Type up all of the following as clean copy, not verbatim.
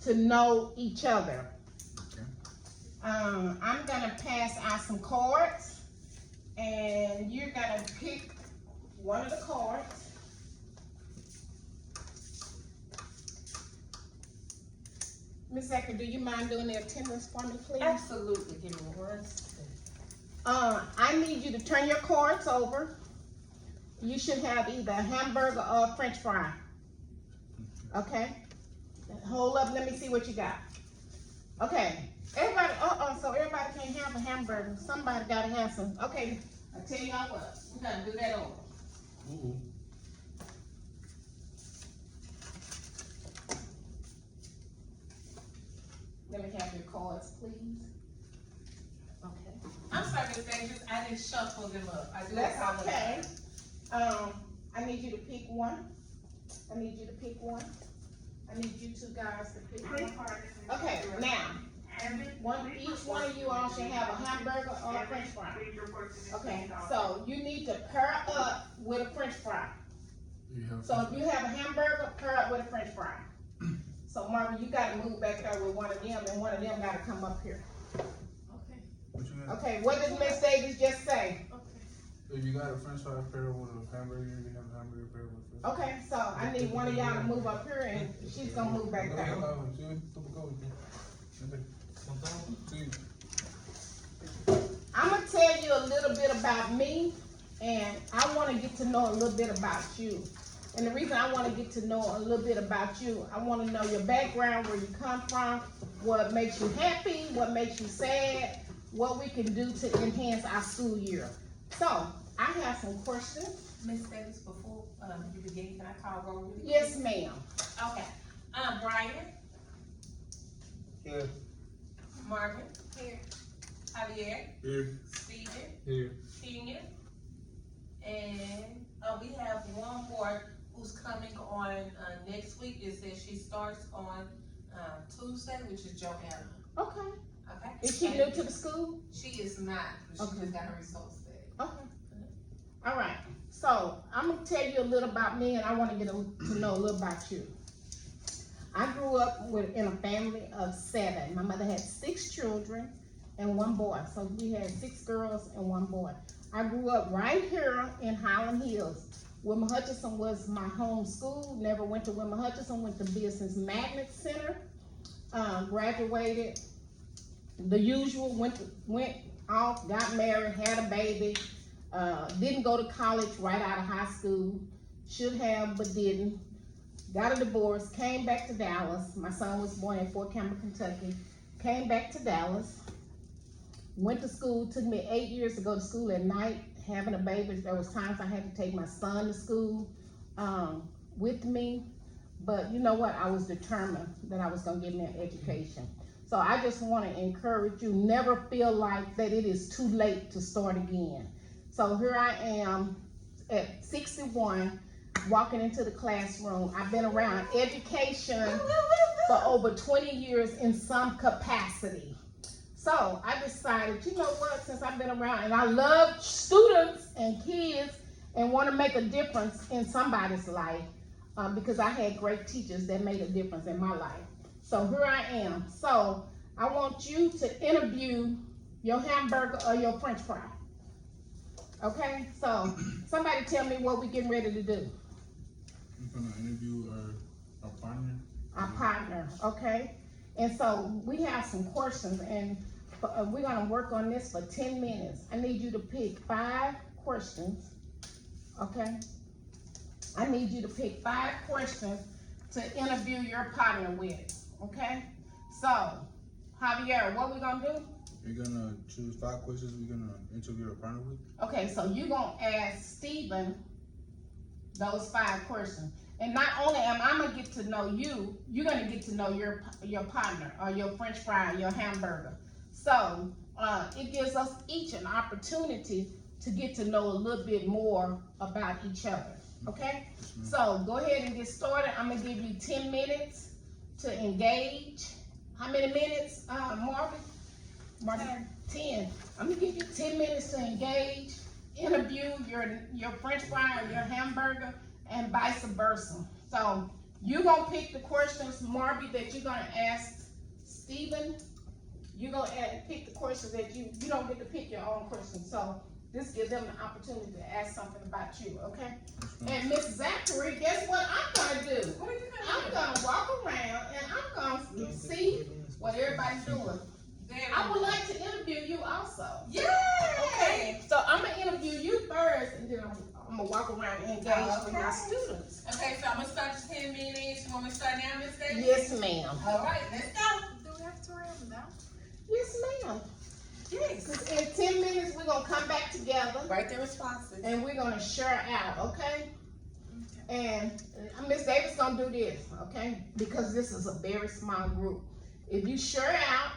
to know each other. Okay. I'm gonna pass out some cards, and you're gonna pick one of the cards. Ms. Ecker, do you mind doing the attendance for me, please? Absolutely, give me one second. I need you to turn your cards over. You should have either a hamburger or a French fry. Okay? Hold up, let me see what you got. Okay, everybody, so everybody can't have a hamburger. Somebody gotta have some. Okay, I tell y'all what, we're gonna do that over. Ooh. Let me have your cards, please. Okay. I'm sorry, Ms. Davis, I didn't shuffle them up. I do That's okay. apologize. I need you to pick one. I need you to pick one. I need you two guys to pick one. Okay, now, each one of you all should have a hamburger or a French fry. Okay, so you need to pair up with a French fry. So if you have a hamburger, pair up with a French fry. So Marvin, you gotta move back there with one of them, and one of them gotta come up here. Okay. What you got? Okay, what did Miss Davis just say? If you got a French fry pair with a hamburger, you have a hamburger pair with a French fry. Okay, so I need one of y'all to move up here, and she's gonna move back there. I'm gonna tell you a little bit about me, and I want to get to know a little bit about you. And the reason I want to get to know a little bit about you, I want to know your background, where you come from, what makes you happy, what makes you sad, what we can do to enhance our school year. So, I have some questions. Ms. Davis, before you begin, can I call roll really quick? Yes, ma'am. Okay. Brian, Here. Marvin, here. Javier, Here. Steven, Here. Kenya, and we have one more who's coming on next week. It says she starts on Tuesday, which is Joanna. Okay. Okay. Is she new to the school? She is not, but she Okay. just got her results today. Okay. All right. So I'm gonna tell you a little about me, and I want to get to know a little about you. I grew up in a family of 7. My mother had 6 children and 1 boy. So we had 6 girls and 1 boy. I grew up right here in Highland Hills. Wilma Hutchinson was my home school. Never went to Wilma Hutchinson. Went to Business Magnet Center. Graduated. The usual. Went off. Got married. Had a baby. Didn't go to college right out of high school. Should have, but didn't. Got a divorce. Came back to Dallas. My son was born in Fort Campbell, Kentucky. Came back to Dallas. Went to school. Took me 8 years to go to school at night. Having a baby, there was times I had to take my son to school with me. But you know what? I was determined that I was going to get me an education. So I just want to encourage you, never feel like that it is too late to start again. So here I am at 61, walking into the classroom. I've been around education for over 20 years in some capacity. So I decided, you know what, since I've been around, and I love students and kids and want to make a difference in somebody's life, because I had great teachers that made a difference in my life. So here I am. So I want you to interview your hamburger or your French fry. Okay, so somebody tell me what we're getting ready to do. We're gonna interview our partner. Our partner, okay? And so we have some questions, and we're gonna work on this for 10 minutes. I need you to pick 5 questions, okay? I need you to pick 5 questions to interview your partner with, okay? So, Javier, what we gonna do? We're gonna choose 5 questions we're gonna interview our partner with. Okay, so you're gonna ask Stephen those 5 questions. And not only am I gonna get to know you, you're gonna get to know your partner or your French fry or your hamburger. So it gives us each an opportunity to get to know a little bit more about each other, okay? So go ahead and get started. I'm gonna give you 10 minutes to engage. How many minutes, Marvin? 10. I'm gonna give you 10 minutes to engage, interview your French fry or your hamburger, and vice versa. So You gonna pick the questions, Marby, that you're gonna ask Stephen. You gonna pick the questions that you don't get to pick your own questions, so this gives them the opportunity to ask something about you, okay? And Miss Zachary, guess what I'm gonna do? What are you I'm gonna walk around and I'm gonna see what everybody's doing. I would like to interview you also. Yay! Okay, so I'm gonna interview you first, and then I'm gonna walk around and engage with my students. Okay, so I'm gonna start the 10 minutes. You want me to start now, Miss Davis? Yes, ma'am. All right, let's go. Do we have to round now? Yes, ma'am. Yes. 'Cause in 10 minutes, we're gonna come back together Write the responses. and we're gonna share out, okay? And Miss Davis gonna do this, okay? Because this is a very small group. If you share out,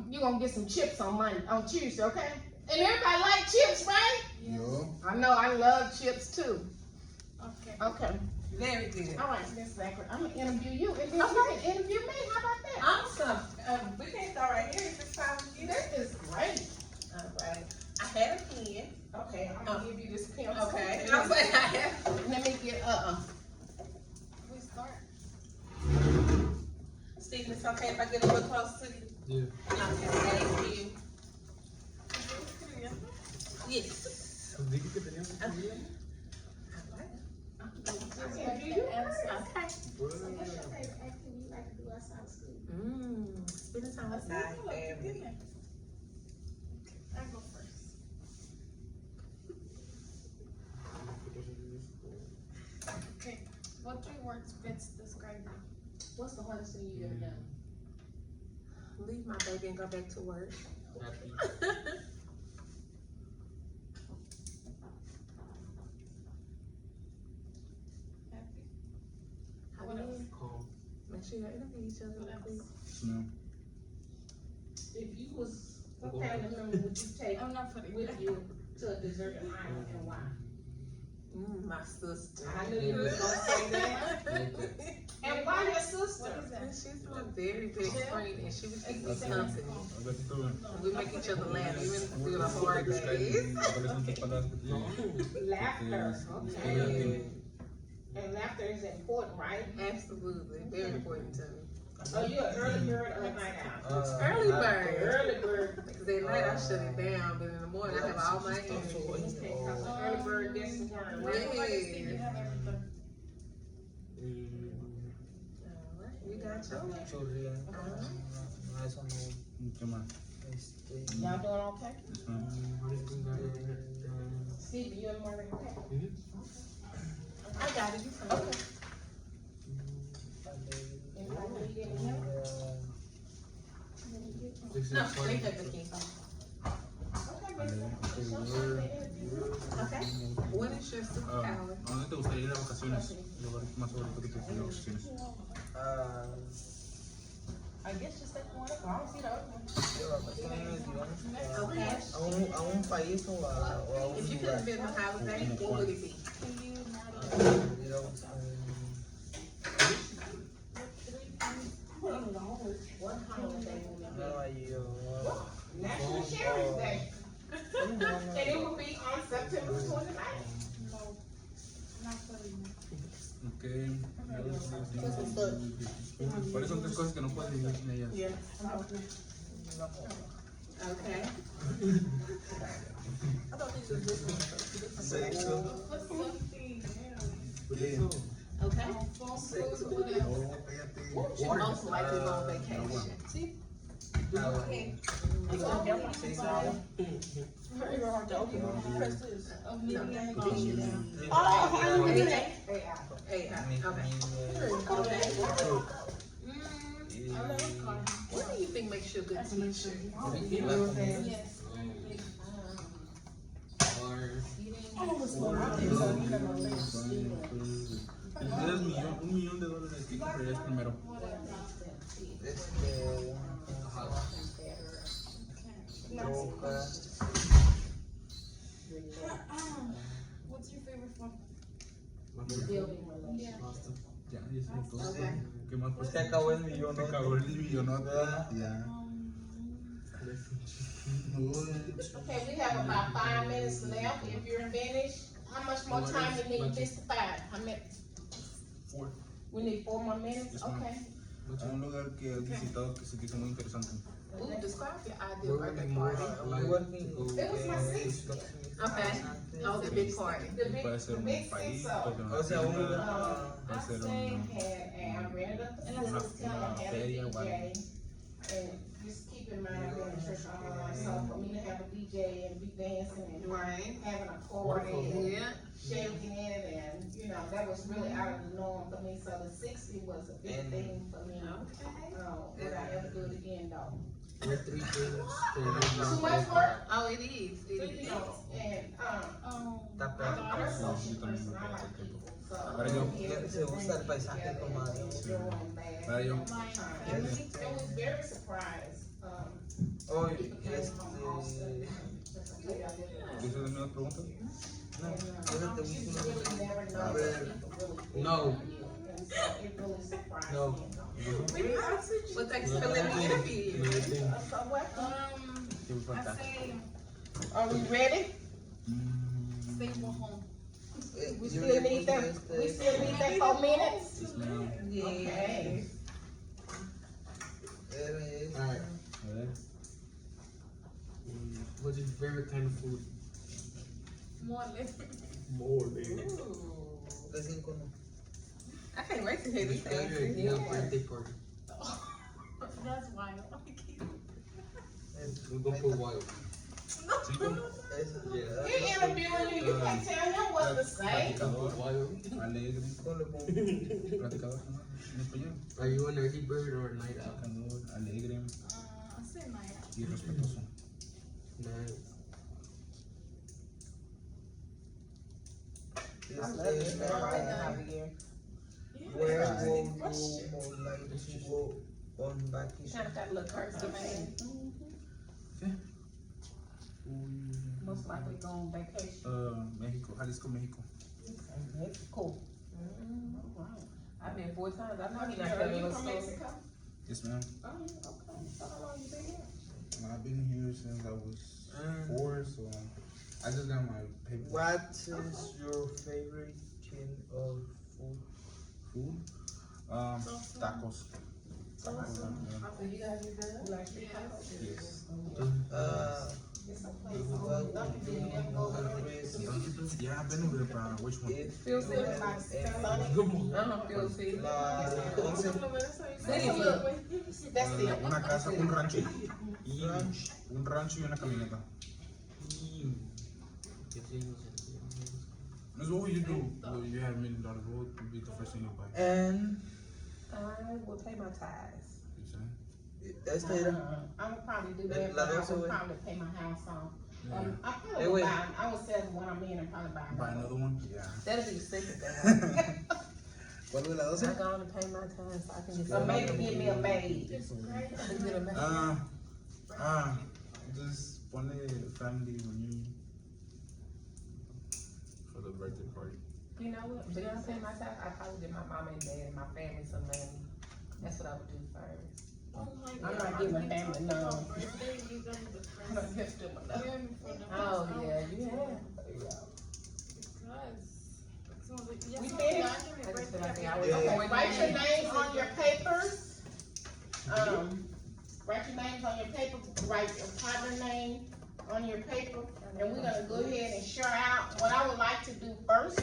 you're gonna get some chips on Tuesday, okay? And everybody like chips, right? Yo. I know, I love chips too. Okay. Okay, Very good. all right, Miss Zachary, I'm gonna interview you, and then you can interview me, how about that? Awesome. We can start right here if it's fine with you. That is great. All right. I had a pen. Okay, I'm gonna give you this pen. Okay. I was like, I have. Let me get, We start. Stephen, it's okay if I get a little close to you? Yeah. Okay, thank you. Yes. Dije que teníamos que ir. interview you first. Okay. Pues, Activity you like to do outside of school? Spending time with my family. I go first. Okay. What 3 words best describe you? What's the hardest thing you ever done? Leave my baby and go back to work. happy. Happy. What else? Calm. Make sure you interview each other. What please. else? No. If you was, what kind of memory would you take I'm not putting with it. you to a deserted island and why? My sister. I knew you was gonna say that. And why your sister? What is that? She's my very best friend, and she would keep me That's company. A gatito, güey. And we make each other laugh even through the ¿Cómo hard te describe? days. ¿Cuáles son tus palabras que te- Laughter, okay. Yeah, And laughter is important, right? absolutely, very important to me. Oh, you're an early bird or a night owl? Early bird. Early bird. Because at night I shut it down, but in the morning I have all my energy. Okay, cause an early bird gets the worm, What right? about you, Steve? You have everything. Alright, you got yours. Chorrea. Uh-huh. Eso no. ¿Qué más? Y'all doing okay? Yes, ma'am. Steve, you and Marvin okay? I got it, you fine. Okay. Anybody need any help? No, they take the key. Okay, Miss. It's your turn to interview. Okay. What is your superpower? ¿A dónde te gustaría ir de vacaciones? El lugar más favorito que te gustaría ir de vacaciones. I guess just take one. I don't see the other one. Okay. A un país o a un If you could lugar. have been on holiday, what would it be? Can you Digamos, What holiday will it Nueva York. be? National Sheriff's Day. And it will be on September 29th. not putting it? Ok. ¿Cuáles son 3 cosas que no puedes vivir sin ellas? Okay. Sexo. What's something? Bien. Okay. Sexo. What would you most likely go on vacation? See? Agua. It's gonna help us. Seis agua. Mi familia. What do you think makes you a good teacher? La comida. Yes. Si tuvieras $1 millón, ¿qué comprarías primero? Troca. What's your favorite one? Building relationships. Ya, ya sé todo. ¿Qué más? Pues se acabó el millón, Se ¿no? acabó el millonota. Ya. Okay, we have about 5 minutes left. If you're finished, how much more time you need? Just 5. How many? 4. We need 4 more minutes, Yes, ma'am. okay. A un lugar que has visitado que se te hizo muy interesante. Ooh, describe your ideal Where would birthday be more party. like Working. to go? It was my sister. Okay. Oh, the big party. The big, Puede ser the un big país, six, puede ser una O sea, un tienda, lugar. puede ser I un... had, and I rented a facility, una I had a feria o DJ. And just keep in mind, I've been in church all my life, so for me to have a DJ and be dancing and Right. having a party and Yeah. shaking it and, you know, that was really out of the norm for me, so the 60 was a big And- thing for me. Okay. Would I ever do it again though? With 3 things. Too much work? Oh, it is. It is. And, Tapa. I'm a social person, I like people, so. Para yo. I'm here Se to gusta el bring paisaje together como and Mario. enjoy and laugh. Para yo. And we was very surprised, Hoy, people came from Austin. ¿Quieres hacerme una pregunta? And, Déjate you buscar really never know A what ver. people really think No. of you. And so it really surprised No. me. Well, thanks for letting me interview. So what, ¿Qué me I falta? say, are we ready? stay more home. We still need that 4 minutes? Yes, ma'am. Okay. Alright. A ver. What's your favorite kind of food? More or less. More, man. De 5 no. I can't wait to hear this Describe your answer. ideal birthday party. That's wild. We'll go for a while. Yeah. He interviewing you, you can't tell him what to say. Platicador, Wild. alegre, ¿Cómo le pongo? platicador, ¿no? En español. Are you an early bird or a night owl? Platicador, alegre I say night. y respetuoso. Night. This I love it. is All right, Javier. Yeah. Where That's a will good you question. more like to go on vacation? Kind of got a little curse man. Most likely go on vacation. México, Jalisco, México. Cool. Alright. I've been 4 times. I know he's not Are coming you to from school. Mexico? Yes, ma'am. Oh, yeah, okay. So how long you been here? I've been here since I was 4, so I just got my paper. What is your favorite chain of food? Food? Tacos. Tacos, So you guys do good? You like street tacos? yes. It's a place on Dunkin', do you ever go there? Yeah, I've been over there, but which one? If Phil City. Like Sonic? Phil City. la 11 That's a little, that's the, Una casa, un rancho. Y un rancho y una camioneta. That's what you do. When you have $1 million road, to be the first thing you buy. and I will pay my tithes. You say? esta era I would probably do that, La but I doce, would güey. probably pay my house off. Yeah. I probably Güey. would buy, I would sell the one I'm in and probably buy Buy another. another one? Yeah. That'll be the second thing. ¿Cuál fue la 12? I'm going to pay my tithes so I can just. So maybe give me a maid. Get a maid. Just ponle family reunion for the birthday party. You know what? Did I pay my tithes? I probably give my mom and dad and my family some money. That's what I would do first. I'm not giving my family none. I'm not gonna do my love. Oh, Oh, yeah, you have. We finished? I just feel like I was Yeah. Okay, write your names on your papers. Write your names on your paper, write your partner name on your paper, and we're gonna go ahead and share out. What I would like to do first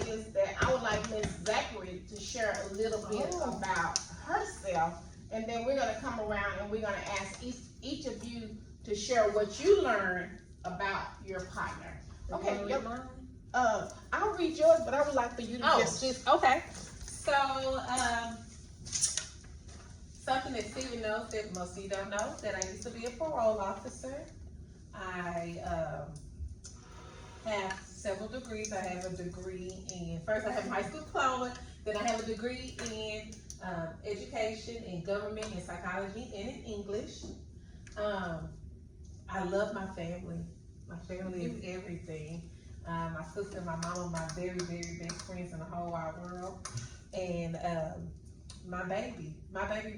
is that I would like Ms. Zachary to share a little bit about herself, and then we're gonna come around and we're gonna ask each of you to share what you learned about your partner. Okay, Okay, yep. mine? I'll read yours, but I would like for you to Oh, just okay. So, something that Steven knows that most of you don't know, that I used to be a parole officer. I, have several degrees. I have a degree in, first I have a high school diploma, then I have a degree in, education, in government, in psychology, and in English. I love my family. My family is everything. My sister and my mom are my very, very best friends in the whole wide world. And my baby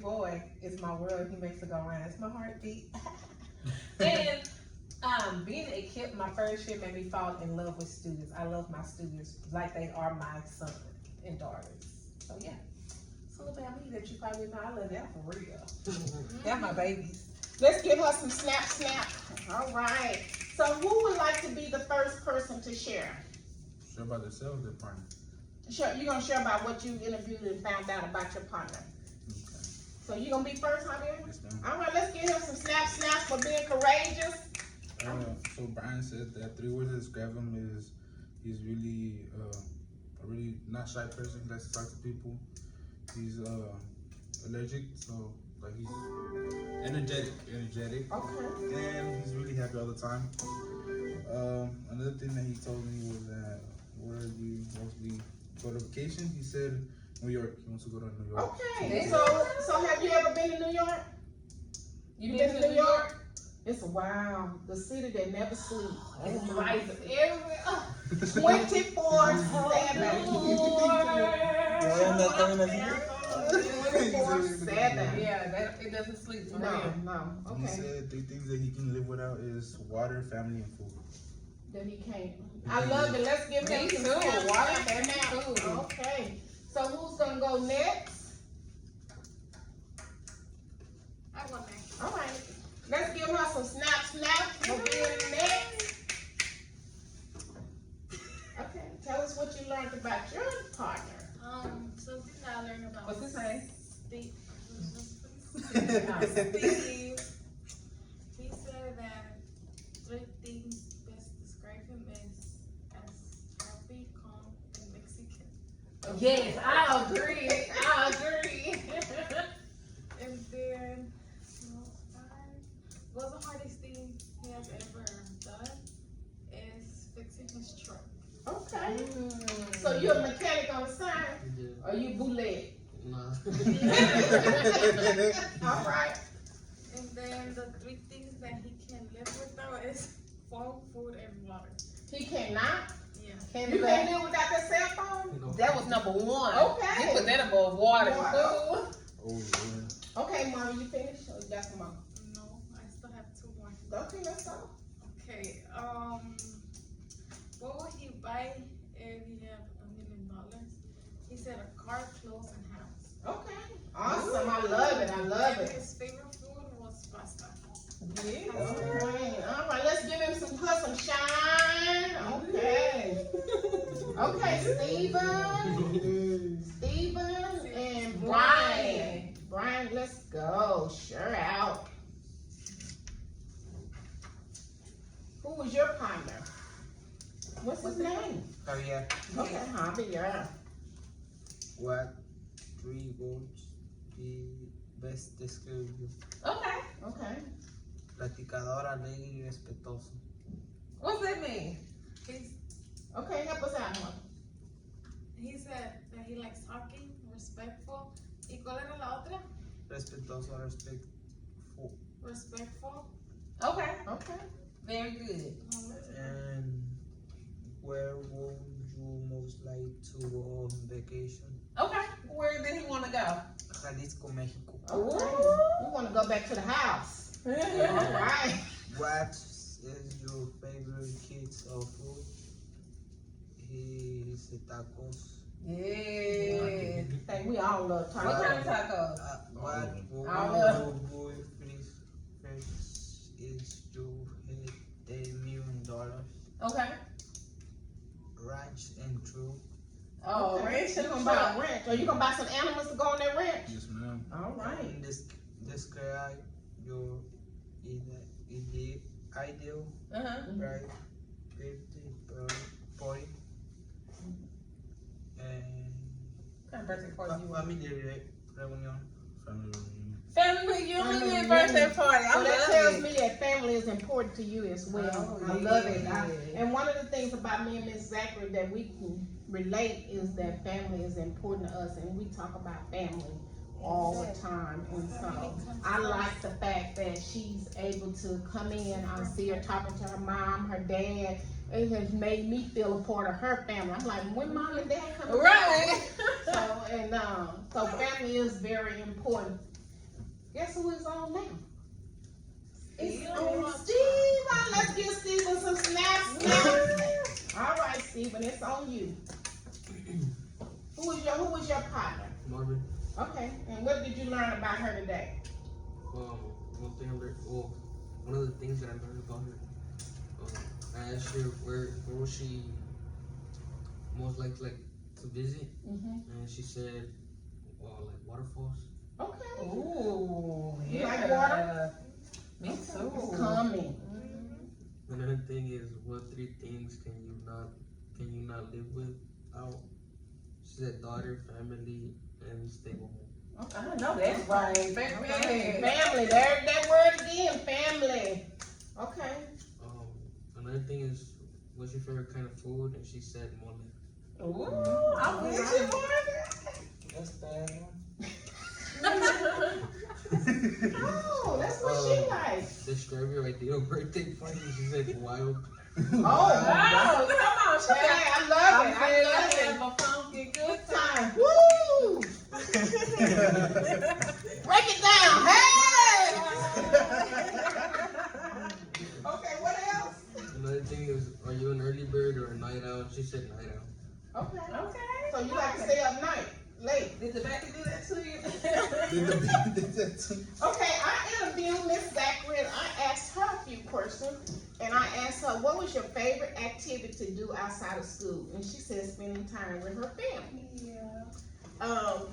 boy is my world. He makes it go round. It's my heartbeat. And being a kid, my first year made me fall in love with students. I love my students like they are my son and daughters. So yeah. little family that you probably know, I love that for real. They're my babies. Let's give her some snap. All right. So who would like to be the first person to share? Sure about themselves, their partner. Sure, you're gonna share about what you interviewed and found out about your partner. Okay. So you gonna be first, Javier? Yes, ma'am. All right, let's give him some snaps for being courageous. So Brian said that 3 words that describe him is he's really a really not shy person. He likes to talk to people. He's allergic, so like he's energetic, Okay. and he's really happy all the time. Another thing that he told me was that where do you mostly go to vacation? He said New York. He wants to go to New York. Okay. So have you ever been to New York? You been to New York? It's wow, the city that never sleeps. It's like every 24/7. Yeah, it doesn't sleep for real. No. He Okay. said 3 things that he can live without is water, family, and food. That he can't. I love it. Let's give him Me some too. snaps. Water Snaps and now. food. Okay. So who's gonna go next? I want that. All right. Let's give her some snaps for being next. Okay. Tell us what you learned about your partner. Something that I learned about What's his name? Steve. Steve. He said that 3 things best describe him as happy, calm, and Mexican. Yes, I agree. And then, what's the hardest thing he has ever done is fixing his truck. Okay. So you're a mechanic on the side, Yeah. or you bootleg? Nah. All right. And then the 3 things that he can live without is phone, food, and water. He cannot. Yeah. You can't live without that cell phone. No. That was number 1. Okay. You put that above water. Wow. Oh, yeah. Okay, Mom, you finished? Or you got some more? No, I still have 2 more. Okay, that's all. Okay, what would he buy if he had $1 million? He said a car, clothes, and house. Okay. Awesome. I love it. And his favorite food was pasta. Yeah. All right. Let's give him some shine. Okay. Okay, Steven and Brian. Brian, let's go. Sure out. Who was your partner? What's his name? Javier, Okay, Javier. what 3 words the best describe you? Okay. Okay. Platicador, alegre y respetuoso. What's that mean? He's, Okay, help us out, Mom. he said that he likes talking, respectful. ¿Y cuál era la otra? Respetuoso, respectful. Respectful. Okay. Okay. Very good. And where would you most like to go on vacation? Okay. Where did he want to go? Jalisco, Mexico. Okay. We want to go back to the house. All right. What is your favorite kids of food? He said tacos. Yeah. I think we all love What tacos. kind of tacos? What I would love- your boyfriend first is to hit $1 million? Okay. Ranch and true. Oh, Okay. ranch You and gonna buy truck. a ranch? Or you gonna buy some animals to go on that ranch? Yes, ma'am. All right. And describe your ideal Uh-huh. bride birthday party and What kind of birthday party you want? family reunion. Family reunion. Family reunion Family and birthday reunion. party. I So that love tells it. me that family is important to you as well. Oh, I love it. yeah. And one of the things about me and Miss Zachary that we can relate is that family is important to us, and we talk about family all the time. And so I like the fact that she's able to come in. I see her talking to her mom, her dad. It has made me feel a part of her family. I'm like, when mom and dad come together? Right. So family is very important. Guess who is on now? It's on Steven. Let's give Steven some snaps. All right, Steven, it's on you. Who is your partner? Marvin. Okay, and what did you learn about her today? One thing I learned, well, one of the things that I learned about her, I asked her where was she most likely to visit, Mm-hmm. and she said, like waterfalls. Okay. Ooh, You yeah. like water? Me It's too. coming. Another thing is, what 3 things can you not live without? She said daughter, family, and stable home. I know that's right. Okay, family. There, that word again, family. Okay. Another thing is, what's your favorite kind of food? And she said mole. Ooh, I'm with you, boy. That's bad one. Oh, that's what she likes. Describe your ideal birthday party. She said wild. Oh, Wow, come on, hey, Shay. I love it. I'm I ready love to it. have a funky good Time. Woo! Break it down. Hey! Okay, what else? Another thing is, are you an early bird or a night owl? She said night owl. Okay. Okay. So you like to stay up night, late. Did the baby do that to you? Okay, I interviewed Miss Zachary and I asked her a few questions. And I asked her, what was your favorite activity to do outside of school? And she said spending time with her family. Yeah.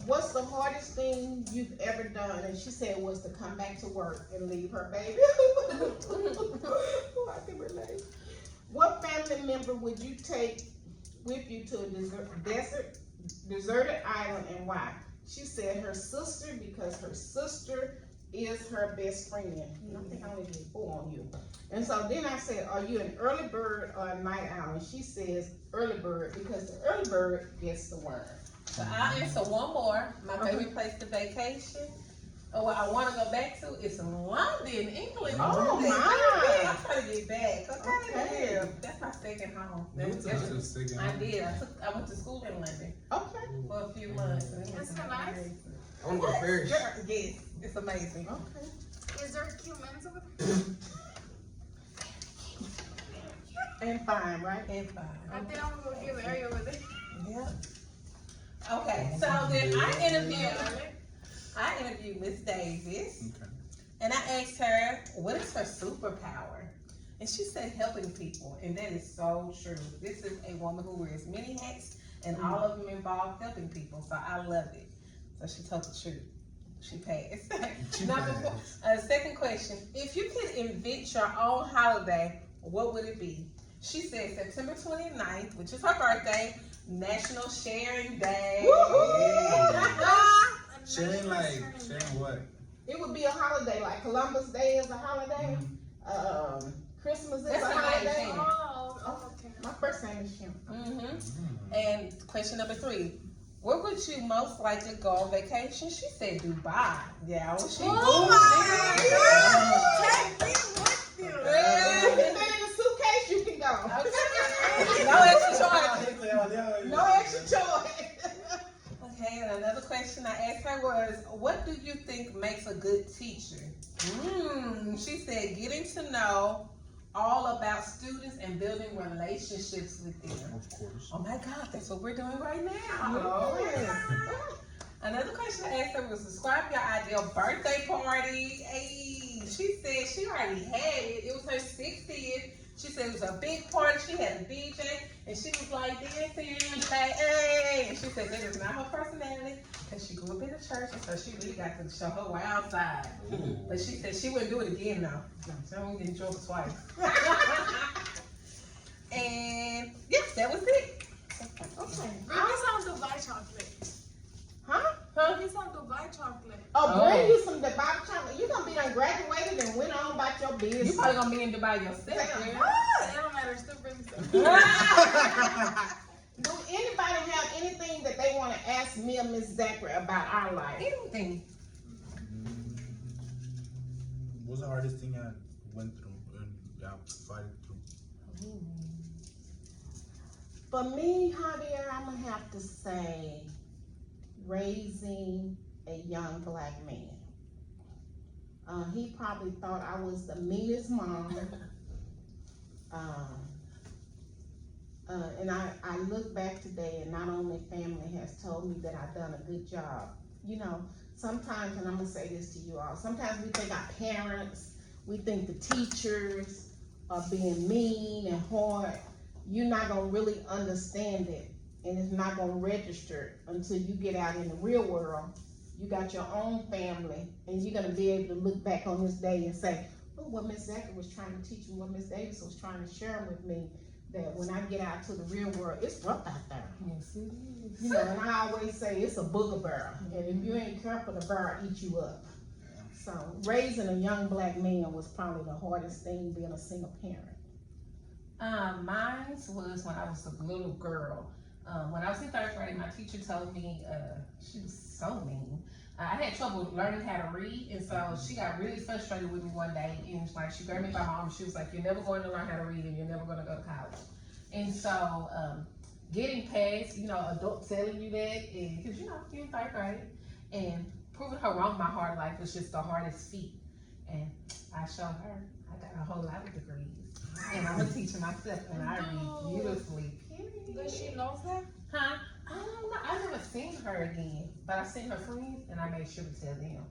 What's the hardest thing you've ever done? And she said was to come back to work and leave her baby. Oh, I can relate. What family member would you take with you to a deserted island and why? She said her sister, because her sister is her best friend. And I think I only did 4 on you. And so then I said, are you an early bird or a night owl? And she says early bird because the early bird gets the worm. So I'll answer one more. My favorite place to vacation, or what I want to go back to, is London, England. Oh, Yeah, my. I'm trying to get back. Okay. Yeah, that's my second home. You went to That's- the second I one? did. I went to school in London Okay, for a few months. And it was That's so nice. amazing. I want to go to Paris. Yes, it's amazing. okay. Is there cute men over there? And fine, right? And fine. I think I'm gonna go get Mary over there. Yeah. Okay, so then I interviewed Miss Davis, Okay. and I asked her, what is her superpower? And she said helping people, and that is so true. This is a woman who wears many hats, and all of them involve helping people, so I love it. So she told the truth. She passed. Number 4, second question, if you could invent your own holiday, what would it be? She said September 29th, which is her birthday, National Sharing Day. Sharing what? It would be a holiday, like Columbus Day is a holiday. Christmas is That's a a holiday. nice Oh, okay. My first name is Shem. Mm-hmm. And question number 3, where would you most likely go on vacation? She said Dubai. Yeah, well, she Oh my God. Take me with you. If you fit in a suitcase, you can go. No extra charge. No extra choice. Okay, and another question I asked her was, what do you think makes a good teacher? She said getting to know all about students and building relationships with them. Of course. Oh my God, that's what we're doing right now. Oh. Another question I asked her was, describe your ideal birthday party. Hey, she said she already had it. It was her 60th. She said it was a big party. She had a DJ, and she was like dancing, like, hey. And she said that is not her personality, because she grew up in the church, and so she really got to show her wild side. But she said she wouldn't do it again, though. No, she only did it twice. And yes, that was it. Okay. Bring me some Dubai chocolate. Huh? Bring me some Dubai chocolate. Oh, bring you some Dubai chocolate. You gonna be done graduated and went on about your business. You probably gonna be in Dubai yourself, girl. It don't matter. Still bring me some. Do anybody have anything that they want to ask me or Miss Zachary about our life? Anything. What's the hardest thing I went through and y'all fight through? For me, Javier, I'm gonna have to say raising a young black man. He probably thought I was the meanest mom. And I look back today, and not only family has told me that I've done a good job you know, sometimes, and I'm gonna say this to you all, sometimes we think our parents, we think the teachers are being mean and hard. You're not gonna really understand it, and it's not gonna register until you get out in the real world. You got your own family, and you're gonna be able to look back on this day and say, oh, what Miss Zachary was trying to teach me, what Miss Davis was trying to share with me, that when I get out to the real world, it's rough out there. Yes, it is. You know, and I always say it's a booger barrel, and if you ain't careful, the barrel eat you up. So raising a young black man was probably the hardest thing, being a single parent. Mine was when I was a little girl. When I was in 3rd grade, my teacher told me, she was so mean. I had trouble learning how to read, and so she got really frustrated with me one day, and like she grabbed me by my arm, she was like, you're never going to learn how to read, and you're never going to go to college. And so, getting past, you know, adults telling you that, and, cause you know, you're in 3rd grade, and proving her wrong my whole life was just the hardest feat. And I showed her, I got a whole lot of degrees, and I'm a teacher myself, and I read beautifully. Does she know that? Huh? I don't know. I never seen her again, but I seen her friends, and I made sure to tell them.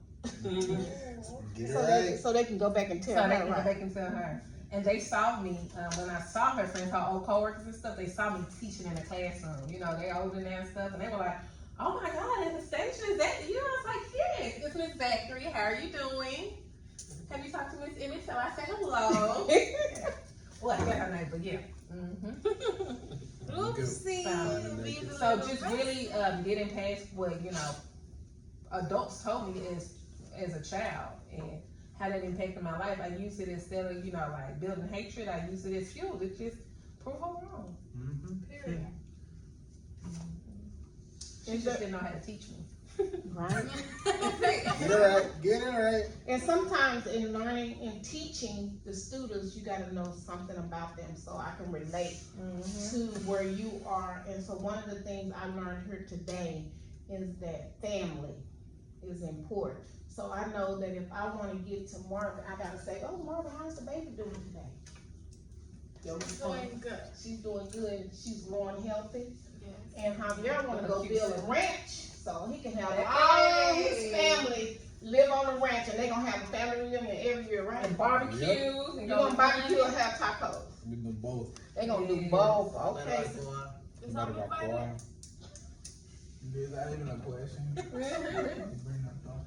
Get it So right. so they can go back and tell So her, they can go right? back and tell her. And they saw me, when I saw her friends, her old coworkers and stuff, they saw me teaching in the classroom. You know, they older now and stuff, and they were like, oh my God, Anastasia, is that you? I was like, yes, it's Miss Zachary, how are you doing? Have you talked to Miss Emmett? So I said hello. Well, I got her name, but yeah. Oopsie. Being a So little just brat. really getting past what, you know, adults told me as a child, and how that impacted my life. I used it instead of, you know, like building hatred, I used it as fuel to just prove her wrong. Period. She just didn't know how to teach me. Right. Get it right. Get it right. And sometimes in learning and teaching the students, you gotta know something about them, so I can relate to where you are. And so one of the things I learned here today is that family is important. So I know that if I wanna get to Marvin, I gotta say, oh, Marvin, how's the baby doing today? Yo, Doing good. she's doing good, she's growing healthy. Yes. And Javier wanna go build a ranch, so he can have Hey. all his family live on the ranch, and they gonna have a family reunion every year, right? And barbecues and You gonna barbecue or have tacos? We do both. They gonna do Yeah. both, okay. Is Matter I'm of fact, invited? Is that even a question? Bring that up.